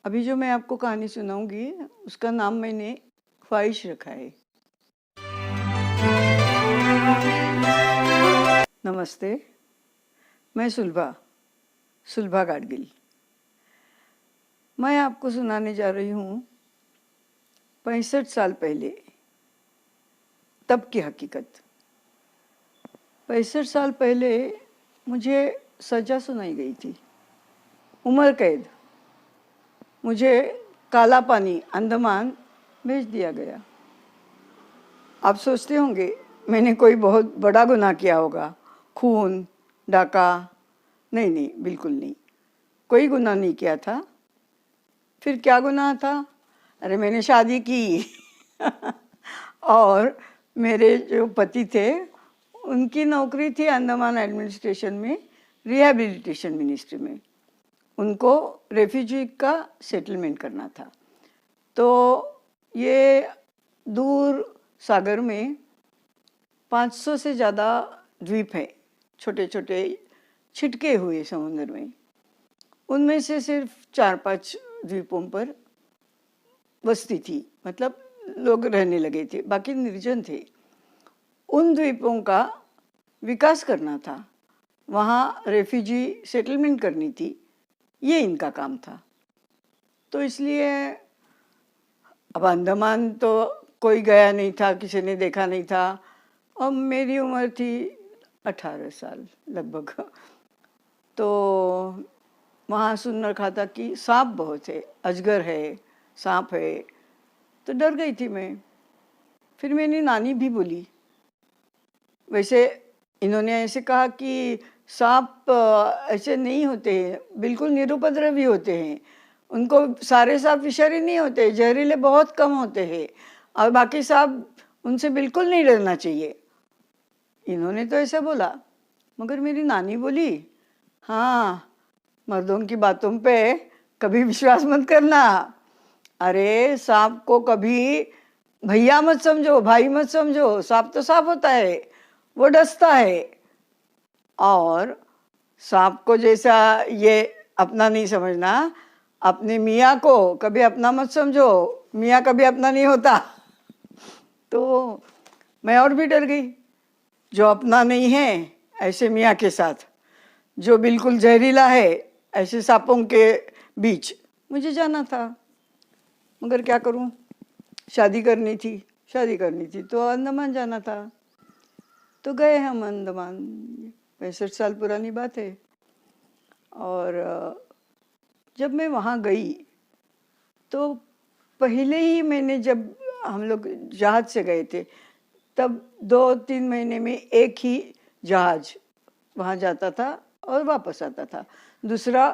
अभी जो मैं आपको कहानी सुनाऊंगी उसका नाम मैंने ख्वाहिश रखा है। नमस्ते, मैं सुलभा गाडगिल। मैं आपको सुनाने जा रही हूँ 65 साल पहले तब की हकीकत। 65 साल पहले मुझे सजा सुनाई गई थी, उम्र कैद। मुझे काला पानी अंडमान भेज दिया गया। आप सोचते होंगे मैंने कोई बहुत बड़ा गुनाह किया होगा, खून, डाका। नहीं नहीं, बिल्कुल नहीं, कोई गुनाह नहीं किया था। फिर क्या गुनाह था? अरे मैंने शादी की और मेरे जो पति थे उनकी नौकरी थी अंडमान एडमिनिस्ट्रेशन में, रिहैबिलिटेशन मिनिस्ट्री में। उनको रेफ्यूजी का सेटलमेंट करना था। तो ये दूर सागर में 500 से ज़्यादा द्वीप हैं, छोटे छोटे छिटके हुए समुद्र में। उनमें से सिर्फ 4-5 द्वीपों पर बस्ती थी, मतलब लोग रहने लगे थे, बाकी निर्जन थे। उन द्वीपों का विकास करना था, वहाँ रेफ्यूजी सेटलमेंट करनी थी, ये इनका काम था। तो इसलिए अब अंडमान तो कोई गया नहीं था, किसी ने देखा नहीं था। अब मेरी उम्र थी 18 साल लगभग। तो वहाँ सुन रखा था कि सांप बहुत है, अजगर है, सांप है। तो डर गई थी मैं। फिर मेरी नानी भी बोली, वैसे इन्होंने ऐसे कहा कि सांप ऐसे नहीं होते हैं, बिल्कुल निरुपद्रवी होते हैं। उनको सारे सांप विषारी नहीं होते, जहरीले बहुत कम होते हैं, और बाकी सांप उनसे बिल्कुल नहीं डरना चाहिए। इन्होंने तो ऐसा बोला, मगर मेरी नानी बोली, हाँ, मर्दों की बातों पे कभी विश्वास मत करना। अरे सांप को कभी भैया मत समझो, भाई मत समझो। सांप तो सांप होता है, वो डसता है। और सांप को जैसा ये अपना नहीं समझना, अपने मियाँ को कभी अपना मत समझो, मियाँ कभी अपना नहीं होता। तो मैं और भी डर गई। जो अपना नहीं है ऐसे मियाँ के साथ, जो बिल्कुल जहरीला है ऐसे सांपों के बीच मुझे जाना था। मगर क्या करूं, शादी करनी थी तो अंडमान जाना था। तो गए हम अंडमान। 65 साल पुरानी बात है। और जब मैं वहाँ गई तो पहले ही मैंने, जब हम लोग जहाज से गए थे, तब 2-3 महीने में एक ही जहाज वहाँ जाता था और वापस आता था। दूसरा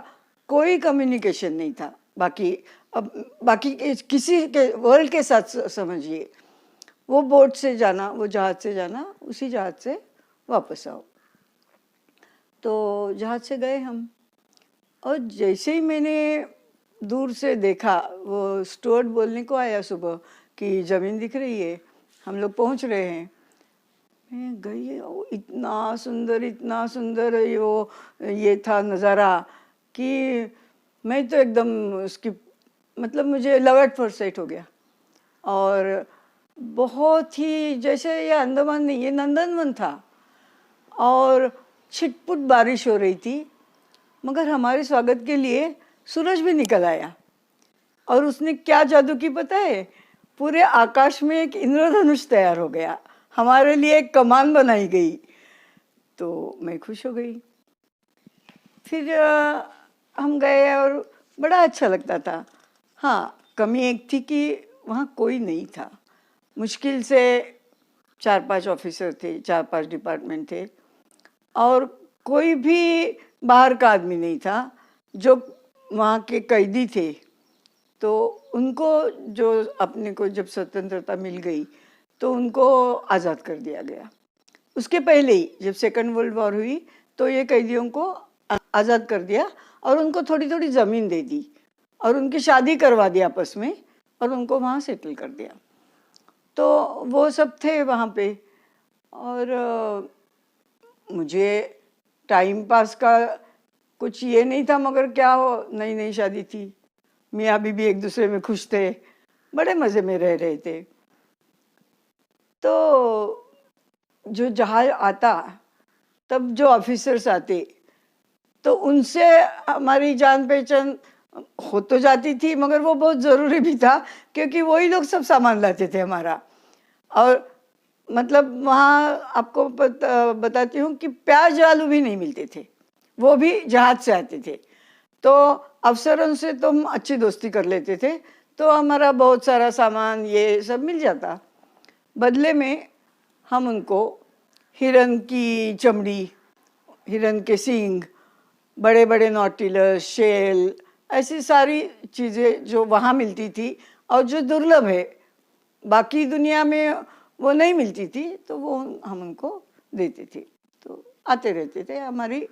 कोई कम्युनिकेशन नहीं था। बाकी किसी के वर्ल्ड के साथ समझिए, वो बोट से जाना, वो जहाज से जाना, उसी जहाज से वापस आओ। तो जहाज से गए हम, और जैसे ही मैंने दूर से देखा, वो स्टुअर्ड बोलने को आया सुबह कि ज़मीन दिख रही है, हम लोग पहुंच रहे हैं। मैं गई, इतना सुंदर ये था नज़ारा कि मैं तो एकदम उसकी, मतलब मुझे लव एट फर्स्ट साइट हो गया। और बहुत ही, जैसे ये अंडमान नहीं, ये नंदनवन था। और छिटपुट बारिश हो रही थी, मगर हमारे स्वागत के लिए सूरज भी निकल आया। और उसने क्या जादू की पता है? पूरे आकाश में एक इंद्रधनुष तैयार हो गया, हमारे लिए एक कमान बनाई गई। तो मैं खुश हो गई। फिर हम गए और बड़ा अच्छा लगता था। हाँ, कमी एक थी कि वहाँ कोई नहीं था। मुश्किल से 4-5 ऑफिसर थे, 4-5 डिपार्टमेंट थे, और कोई भी बाहर का आदमी नहीं था। जो वहाँ के कैदी थे, तो उनको, जो अपने को जब स्वतंत्रता मिल गई तो उनको आज़ाद कर दिया गया। उसके पहले ही जब सेकंड वर्ल्ड वॉर हुई तो ये कैदियों को आज़ाद कर दिया और उनको थोड़ी थोड़ी ज़मीन दे दी और उनकी शादी करवा दी आपस में, और उनको वहाँ सेटल कर दिया। तो वो सब थे वहाँ पे। और मुझे टाइम पास का कुछ ये नहीं था, मगर क्या हो, नई नई शादी थी, मियाँ बीबी एक दूसरे में खुश थे, बड़े मज़े में रह रहे थे। तो जो जहाज़ आता, तब जो ऑफिसर्स आते, तो उनसे हमारी जान पहचान हो तो जाती थी, मगर वो बहुत ज़रूरी भी था, क्योंकि वही लोग सब सामान लाते थे हमारा। और मतलब वहाँ आपको बताती हूँ कि प्याज आलू भी नहीं मिलते थे, वो भी जहाज से आते थे। तो अफसरों से तो हम अच्छी दोस्ती कर लेते थे, तो हमारा बहुत सारा सामान ये सब मिल जाता। बदले में हम उनको हिरन की चमड़ी, हिरन के सींग, बड़े बड़े नॉटिलस, शेल, ऐसी सारी चीज़ें जो वहाँ मिलती थी और जो दुर्लभ है, बाकी दुनिया में वो नहीं मिलती थी, तो वो हम उनको देते थे। तो आते रहते थे, हमारी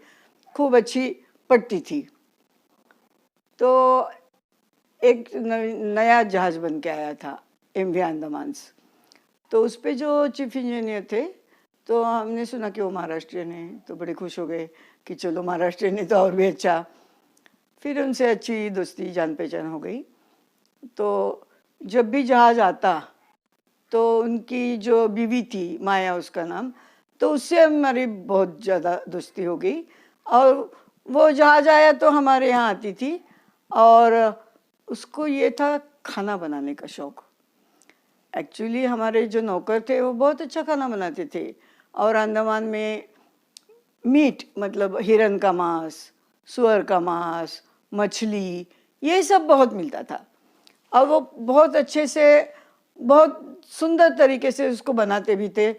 खूब अच्छी पट्टी थी। तो एक नया जहाज़ बन के आया था, एमवी अंडमान्स। तो उस पे जो चीफ इंजीनियर थे, तो हमने सुना कि वो महाराष्ट्रियन हैं, तो बड़े खुश हो गए कि चलो महाराष्ट्रियन है तो और भी अच्छा। फिर उनसे अच्छी दोस्ती जान पहचान हो गई। तो जब भी जहाज़ आता, तो उनकी जो बीवी थी, माया उसका नाम, तो उससे हमारी बहुत ज़्यादा दोस्ती हो गई। और वो जहाज़ आया तो हमारे यहाँ आती थी, और उसको ये था खाना बनाने का शौक़। एक्चुअली हमारे जो नौकर थे वो बहुत अच्छा खाना बनाते थे, और अंडमान में मीट मतलब हिरन का मांस, सुअर का मांस, मछली, ये सब बहुत मिलता था। और वो बहुत अच्छे से, बहुत सुंदर तरीके से उसको बनाते भी थे।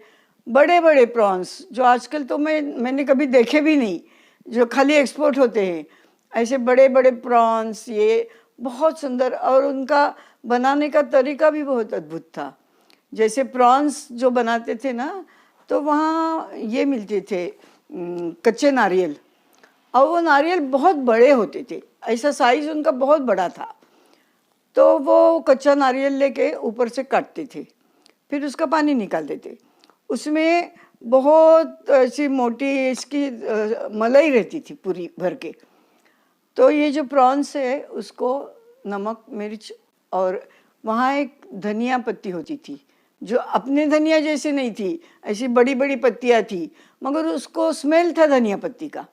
बड़े बड़े प्रॉन्स जो आजकल तो मैंने कभी देखे भी नहीं, जो खाली एक्सपोर्ट होते हैं, ऐसे बड़े बड़े प्रॉन्स, ये बहुत सुंदर। और उनका बनाने का तरीका भी बहुत अद्भुत था। जैसे प्रॉन्स जो बनाते थे ना, तो वहाँ ये मिलते थे कच्चे नारियल, और वो नारियल बहुत बड़े होते थे, ऐसा साइज उनका बहुत बड़ा था। तो वो कच्चा नारियल लेके ऊपर से काटते थे, फिर उसका पानी निकाल देते। उसमें बहुत ऐसी मोटी इसकी मलाई रहती थी पूरी भर के। तो ये जो प्रॉन्स है उसको नमक, मिर्च, और वहाँ एक धनिया पत्ती होती थी, जो अपने धनिया जैसे नहीं थी, ऐसी बड़ी बड़ी पत्तियाँ थी, मगर उसको स्मेल था धनिया पत्ती का।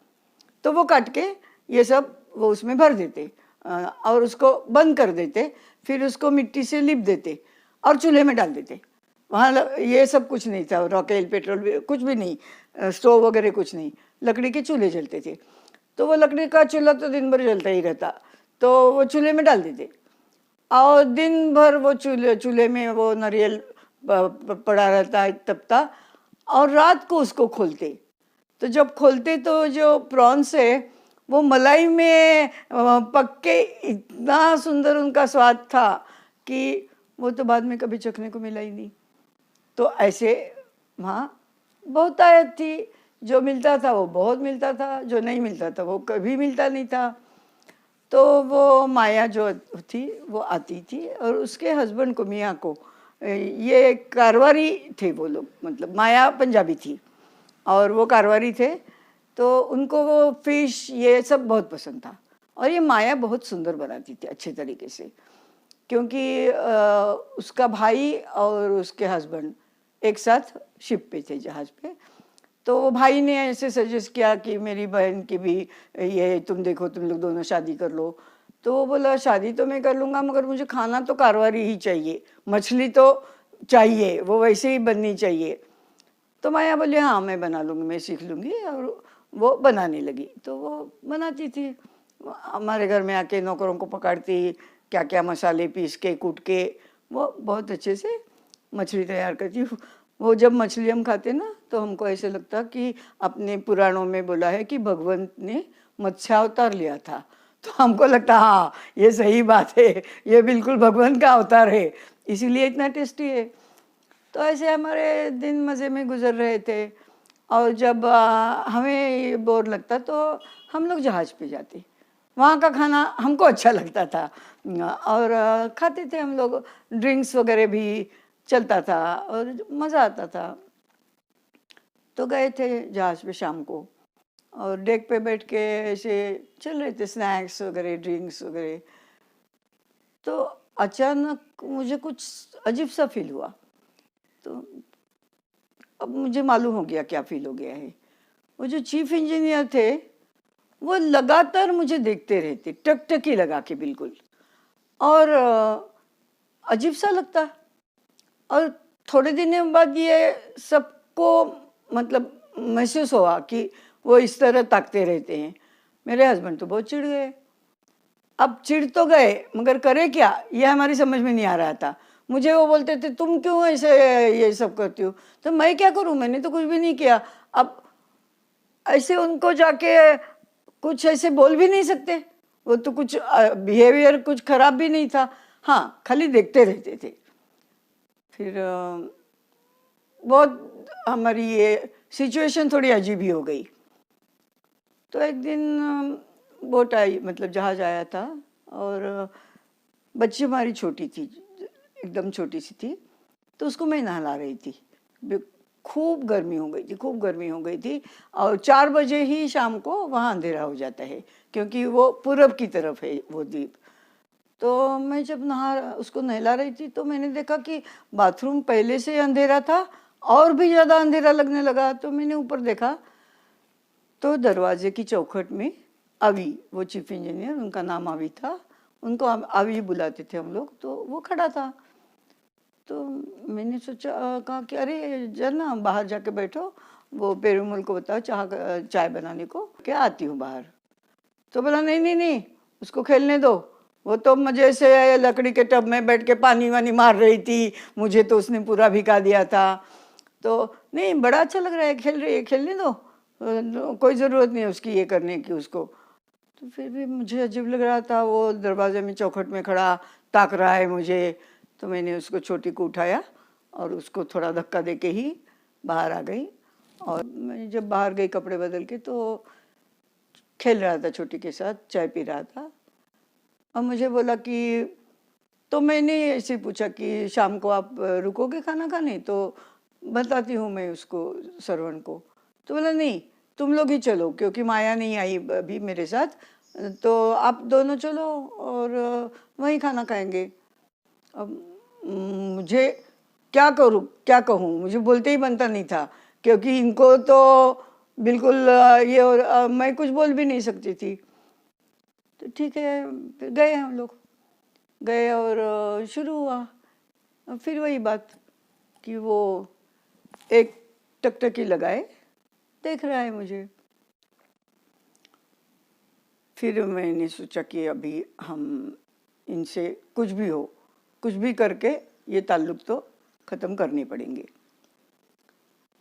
तो वो काट के ये सब वो उसमें भर देते, और उसको बंद कर देते, फिर उसको मिट्टी से लिप देते और चूल्हे में डाल देते। वहाँ ये सब कुछ नहीं था, रॉकेल, पेट्रोल कुछ भी नहीं, स्टोव वगैरह कुछ नहीं, लकड़ी के चूल्हे जलते थे। तो वो लकड़ी का चूल्हा तो दिन भर जलता ही रहता, तो वो चूल्हे में डाल देते, और दिन भर वो चूल्हे में वो नारियल पड़ा रहता है तपता, और रात को उसको खोलते। तो जब खोलते तो जो प्रॉन्स है वो मलाई में पक के इतना सुंदर उनका स्वाद था कि वो तो बाद में कभी चखने को मिला ही नहीं। तो ऐसे वहाँ बहुत आयत थी, जो मिलता था वो बहुत मिलता था, जो नहीं मिलता था वो कभी मिलता नहीं था। तो वो माया जो थी वो आती थी, और उसके हस्बैंड को, मियाँ को, ये कारवारी थे वो लोग, मतलब माया पंजाबी थी और वो कारवारी थे, तो उनको वो फिश ये सब बहुत पसंद था। और ये माया बहुत सुंदर बनाती थी अच्छे तरीके से, क्योंकि उसका भाई और उसके हस्बैंड एक साथ शिप पे थे, जहाज पे। तो वो भाई ने ऐसे सजेस्ट किया कि मेरी बहन की भी ये, तुम देखो तुम लोग दोनों शादी कर लो। तो वो बोला शादी तो मैं कर लूँगा, मगर मुझे खाना तो कारवारी ही चाहिए, मछली तो चाहिए, वो वैसे ही बननी चाहिए। तो माया बोली हाँ मैं बना लूँगी, मैं सीख लूँगी, और वो बनाने लगी। तो वो बनाती थी, हमारे घर में आके नौकरों को पकड़ती, क्या क्या मसाले पीस के कूट के वो बहुत अच्छे से मछली तैयार करती। वो जब मछली हम खाते ना, तो हमको ऐसे लगता कि अपने पुराणों में बोला है कि भगवंत ने मत्स्यावतार लिया था। तो हमको लगता हाँ ये सही बात है, ये बिल्कुल भगवान का अवतार है, इसीलिए इतना टेस्टी है। तो ऐसे हमारे दिन मज़े में गुजर रहे थे। और जब हमें ये बोर लगता तो हम लोग जहाज़ पे जाते, वहाँ का खाना हमको अच्छा लगता था, और खाते थे हम लोग, ड्रिंक्स वगैरह भी चलता था और मज़ा आता था। तो गए थे जहाज़ पे शाम को, और डेक पे बैठ के ऐसे चल रहे थे, स्नैक्स वगैरह, ड्रिंक्स वगैरह। तो अचानक मुझे कुछ अजीब सा फील हुआ। तो अब मुझे मालूम हो गया क्या फील हो गया है। वो जो चीफ इंजीनियर थे वो लगातार मुझे देखते रहते, टकटकी लगा के बिल्कुल। और अजीब सा लगता। और थोड़े दिनों बाद ये सबको मतलब महसूस हुआ कि वो इस तरह ताकते रहते हैं। मेरे हस्बैंड तो बहुत चिढ़ गए। अब चिढ़ तो गए मगर करे क्या, ये हमारी समझ में नहीं आ रहा था। मुझे वो बोलते थे तुम क्यों ऐसे ये सब करती हो, तो मैं क्या करूं, मैंने तो कुछ भी नहीं किया। अब ऐसे उनको जाके कुछ ऐसे बोल भी नहीं सकते, वो तो कुछ बिहेवियर कुछ खराब भी नहीं था। हाँ, खाली देखते रहते थे। फिर बहुत हमारी ये सिचुएशन थोड़ी अजीब ही हो गई। तो एक दिन बोट आई, मतलब जहाज आया था, और बच्ची हमारी छोटी थी, एकदम छोटी सी थी। तो उसको मैं नहला रही थी। खूब गर्मी हो गई थी, खूब गर्मी हो गई थी। और 4 बजे ही शाम को वहाँ अंधेरा हो जाता है, क्योंकि वो पूरब की तरफ है वो द्वीप। तो मैं जब उसको नहला रही थी तो मैंने देखा कि बाथरूम पहले से अंधेरा था और भी ज़्यादा अंधेरा लगने लगा। तो मैंने ऊपर देखा तो दरवाजे की चौखट में अवी, वो चीफ इंजीनियर, उनका नाम अवी था, उनको अवी बुलाते थे हम लोग, तो वो खड़ा था। तो मैंने सोचा कहा कि अरे ना बाहर जाके बैठो, वो पेरूमल को बताओ चाय बनाने को, क्या आती हूँ बाहर। तो बोला नहीं नहीं नहीं, उसको खेलने दो, वो तो मजे से लकड़ी के टब में बैठ के पानी वानी मार रही थी, मुझे तो उसने पूरा भिगा दिया था। तो नहीं, बड़ा अच्छा लग रहा है, खेल रही है, खेलने दो, कोई ज़रूरत नहीं है उसकी ये करने की उसको। तो फिर भी मुझे अजीब लग रहा था, वो दरवाजे में चौखट में खड़ा ताक रहा है मुझे। तो मैंने उसको, छोटी को उठाया और उसको थोड़ा धक्का दे के ही बाहर आ गई। और मैं जब बाहर गई कपड़े बदल के तो खेल रहा था छोटी के साथ, चाय पी रहा था। और मुझे बोला कि, तो मैंने ऐसे पूछा कि शाम को आप रुकोगे खाना खाने, तो बताती हूँ मैं उसको, सरवण को। तो बोला नहीं, तुम लोग ही चलो, क्योंकि माया नहीं आई अभी मेरे साथ, तो आप दोनों चलो और वहीं खाना खाएंगे। अब मुझे क्या करूँ क्या कहूँ, मुझे बोलते ही बनता नहीं था, क्योंकि इनको तो बिल्कुल ये, और मैं कुछ बोल भी नहीं सकती थी। तो ठीक है, फिर गए हम लोग, गए और शुरू हुआ फिर वही बात कि वो एक टकटकी लगाए देख रहा है मुझे। फिर मैंने सोचा कि अभी हम इनसे कुछ भी हो, कुछ भी करके ये ताल्लुक तो ख़त्म करने पड़ेंगे।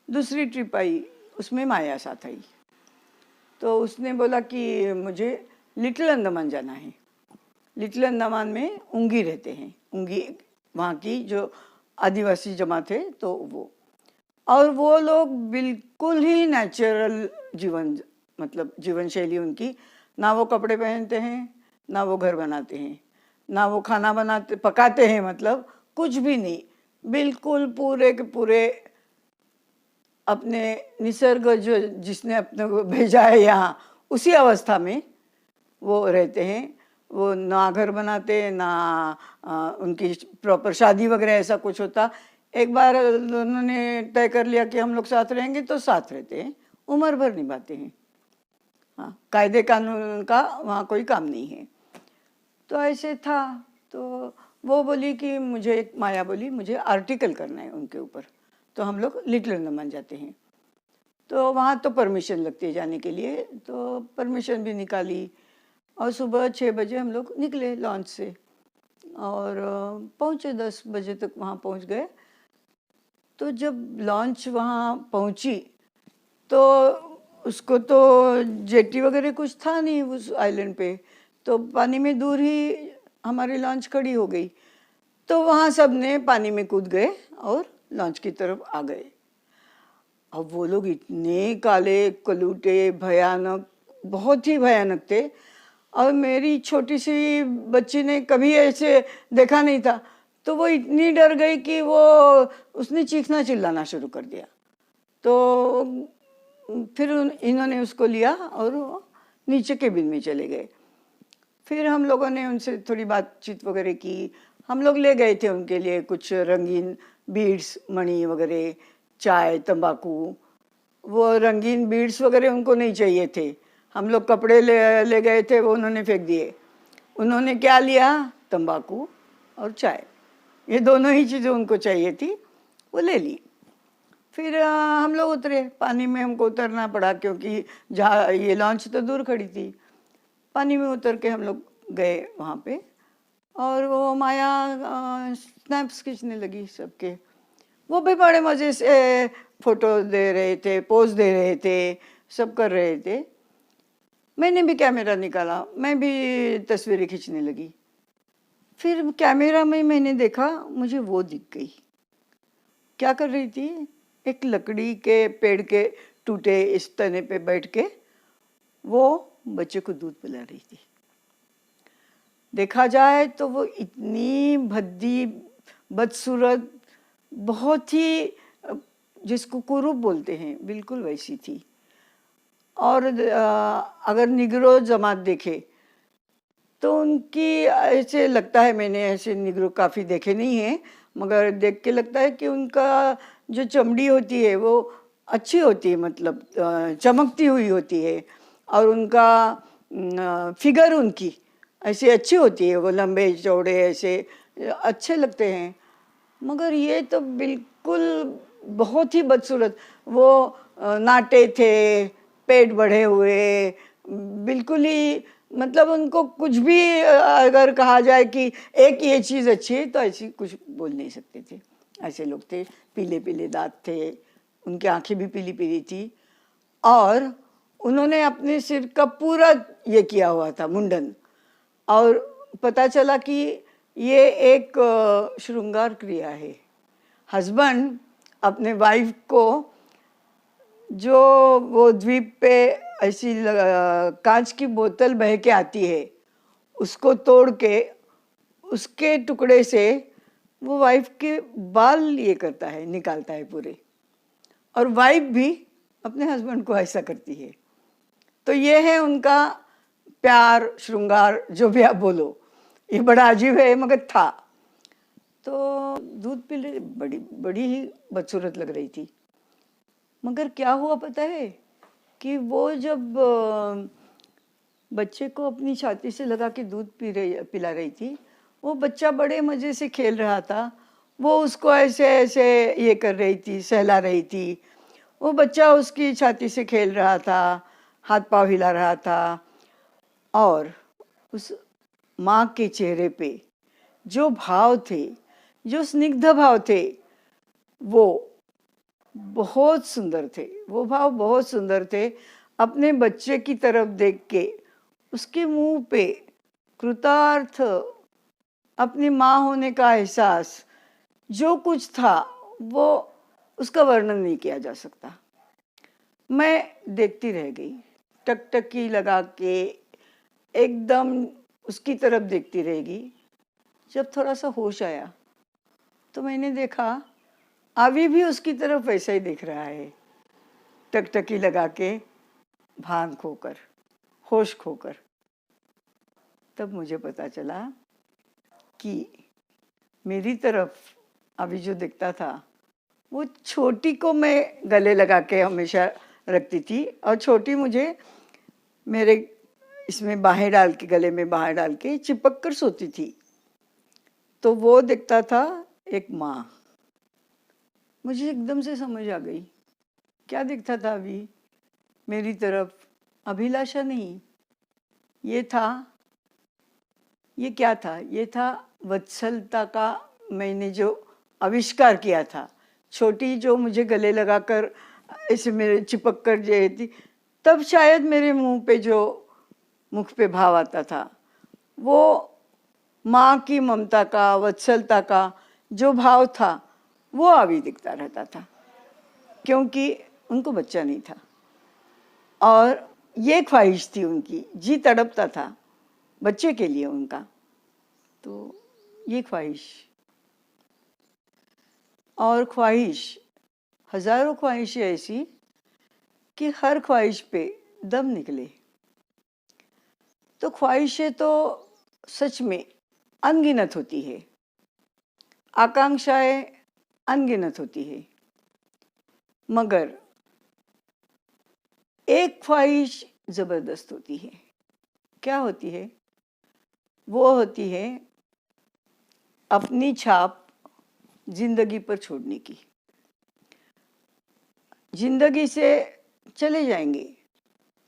दूसरी ट्रिप आई, उसमें माया साथ आई। तो उसने बोला कि मुझे लिटिल अंडमान जाना है। लिटिल अंडमान में उंगी रहते हैं, उंगी वहाँ की जो आदिवासी जमात है, तो वो, और वो लोग बिल्कुल ही नेचुरल जीवन, मतलब जीवन शैली उनकी, ना वो कपड़े पहनते हैं, ना वो घर बनाते हैं, ना वो खाना बनाते पकाते हैं, मतलब कुछ भी नहीं, बिल्कुल पूरे के पूरे अपने निसर्ग जो जिसने अपने को भेजा है यहाँ, उसी अवस्था में वो रहते हैं। वो ना घर बनाते, ना उनकी प्रॉपर शादी वगैरह ऐसा कुछ होता। एक बार उन्होंने तय कर लिया कि हम लोग साथ रहेंगे, तो साथ रहते हैं, उम्र भर निभाते हैं। हाँ, कायदे कानून का वहाँ कोई काम नहीं है। तो ऐसे था। तो वो बोली कि मुझे, एक माया बोली मुझे आर्टिकल करना है उनके ऊपर, तो हम लोग लिटिल अंडमान जाते हैं। तो वहाँ तो परमिशन लगती है जाने के लिए, तो परमिशन भी निकाली और सुबह 6 बजे हम लोग निकले लॉन्च से और पहुँचे 10 बजे तक वहाँ पहुँच गए। तो जब लॉन्च वहाँ पहुँची तो उसको तो जेटी वगैरह कुछ था नहीं उस आइलैंड पे, तो पानी में दूर ही हमारी लॉन्च खड़ी हो गई। तो वहाँ सब ने पानी में कूद गए और लॉन्च की तरफ आ गए। अब वो लोग इतने काले कलूटे, भयानक, बहुत ही भयानक थे। और मेरी छोटी सी बच्ची ने कभी ऐसे देखा नहीं था, तो वो इतनी डर गई कि वो उसने चीखना चिल्लाना शुरू कर दिया। तो फिर इन्होंने उसको लिया और वो नीचे केबिन में चले गए। फिर हम लोगों ने उनसे थोड़ी बातचीत वगैरह की। हम लोग ले गए थे उनके लिए कुछ रंगीन बीड्स, मणि वगैरह, चाय, तंबाकू। वो रंगीन बीड्स वगैरह उनको नहीं चाहिए थे। हम लोग कपड़े ले गए थे, वो उन्होंने फेंक दिए। उन्होंने क्या लिया? तंबाकू और चाय, ये दोनों ही चीज़ें उनको चाहिए थी, वो ले ली। फिर हम लोग उतरे पानी में, हमको उतरना पड़ा क्योंकि जहाँ ये लॉन्च तो दूर खड़ी थी। पानी में उतर के हम लोग गए वहाँ पे, और वो माया स्नैप्स खींचने लगी सबके। वो भी बड़े मज़े से फोटो दे रहे थे, पोज दे रहे थे, सब कर रहे थे। मैंने भी कैमरा निकाला, मैं भी तस्वीरें खींचने लगी। फिर कैमरा में मैंने देखा, मुझे वो दिख गई। क्या कर रही थी? एक लकड़ी के पेड़ के टूटे इस तने पे बैठ के वो बच्चे को दूध पिला रही थी। देखा जाए तो वो इतनी भद्दी, बदसूरत, बहुत ही जिसको कुरूप बोलते हैं, बिल्कुल वैसी थी। और अगर निग्रो जमात देखे तो उनकी ऐसे लगता है, मैंने ऐसे निग्रो काफ़ी देखे नहीं हैं, मगर देख के लगता है कि उनका जो चमड़ी होती है वो अच्छी होती है, मतलब चमकती हुई होती है, और उनका फिगर उनकी ऐसी अच्छी होती है, वो लंबे चौड़े ऐसे अच्छे लगते हैं। मगर ये तो बिल्कुल बहुत ही बदसूरत। वो नाटे थे, पेट बढ़े हुए, बिल्कुल ही, मतलब उनको कुछ भी अगर कहा जाए कि एक ये चीज़ अच्छी है तो ऐसी कुछ बोल नहीं सकते थे। ऐसे लोग थे, पीले पीले दांत थे, उनकी आंखें भी पीली पीली थी, और उन्होंने अपने सिर का पूरा ये किया हुआ था, मुंडन। और पता चला कि ये एक श्रृंगार क्रिया है। हस्बैंड अपने वाइफ को, जो वो द्वीप पे ऐसी कांच की बोतल बह के आती है, उसको तोड़ के उसके टुकड़े से वो वाइफ के बाल ये करता है, निकालता है पूरे, और वाइफ भी अपने हस्बैंड को ऐसा करती है। तो ये है उनका प्यार, श्रृंगार, जो भी आप बोलो। ये बड़ा अजीब है मगर था। तो दूध पी बड़ी बड़ी ही बदसूरत लग रही थी। मगर क्या हुआ पता है कि वो जब बच्चे को अपनी छाती से लगा के दूध पिला रही थी, वो बच्चा बड़े मज़े से खेल रहा था। वो उसको ऐसे ऐसे ये कर रही थी, सहला रही थी। वो बच्चा उसकी छाती से खेल रहा था, हाथ पाँव हिला रहा था, और उस माँ के चेहरे पे जो भाव थे, जो स्निग्ध भाव थे, वो बहुत सुंदर थे। वो भाव बहुत सुंदर थे। अपने बच्चे की तरफ देख के उसके मुंह पे कृतार्थ, अपनी माँ होने का एहसास, जो कुछ था वो उसका वर्णन नहीं किया जा सकता। मैं देखती रह गई, टकटकी लगा के एकदम उसकी तरफ देखती रहेगी। जब थोड़ा सा होश आया तो मैंने देखा अभी भी उसकी तरफ वैसा ही दिख रहा है, टकटकी लगा के, भान खोकर, होश खोकर। तब मुझे पता चला कि मेरी तरफ अभी जो दिखता था वो छोटी को मैं गले लगा के हमेशा रखती थी, और छोटी मुझे मेरे इसमें बाहें डाल के, गले में बाहें डाल के चिपक कर सोती थी। तो वो दिखता था एक माँ। मुझे एकदम से समझ आ गई क्या दिखता था अभी मेरी तरफ। अभिलाषा नहीं, ये था, ये क्या था? ये था वत्सलता का मैंने जो आविष्कार किया था। छोटी जो मुझे गले लगाकर ऐसे मेरे चिपक कर जे थी, तब शायद मेरे मुंह पे जो, मुख पे भाव आता था, वो माँ की ममता का, वत्सलता का जो भाव था, वो अभी दिखता रहता था, क्योंकि उनको बच्चा नहीं था। और ये ख्वाहिश थी उनकी, जी तड़पता था बच्चे के लिए उनका। तो ये ख्वाहिश, और ख्वाहिश, हजारों ख्वाहिशें ऐसी कि हर ख्वाहिश पे दम निकले। तो ख्वाहिशें तो सच में अनगिनत होती है, आकांक्षाएं अनगिनत होती है, मगर एक ख्वाहिश जबरदस्त होती है। क्या होती है? वो होती है अपनी छाप जिंदगी पर छोड़ने की। जिंदगी से चले जाएंगे,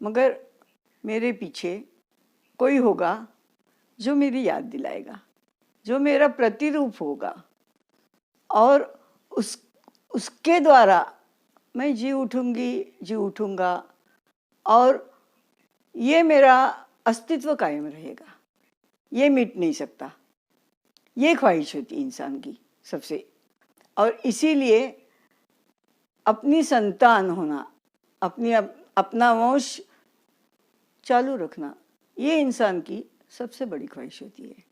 मगर मेरे पीछे कोई होगा जो मेरी याद दिलाएगा, जो मेरा प्रतिरूप होगा, और उसके द्वारा मैं जी उठूंगा, और ये मेरा अस्तित्व कायम रहेगा, ये मिट नहीं सकता। ये ख्वाहिश होती इंसान की सबसे। और इसीलिए अपनी संतान होना, अपना वंश चालू रखना, ये इंसान की सबसे बड़ी ख्वाहिश होती है।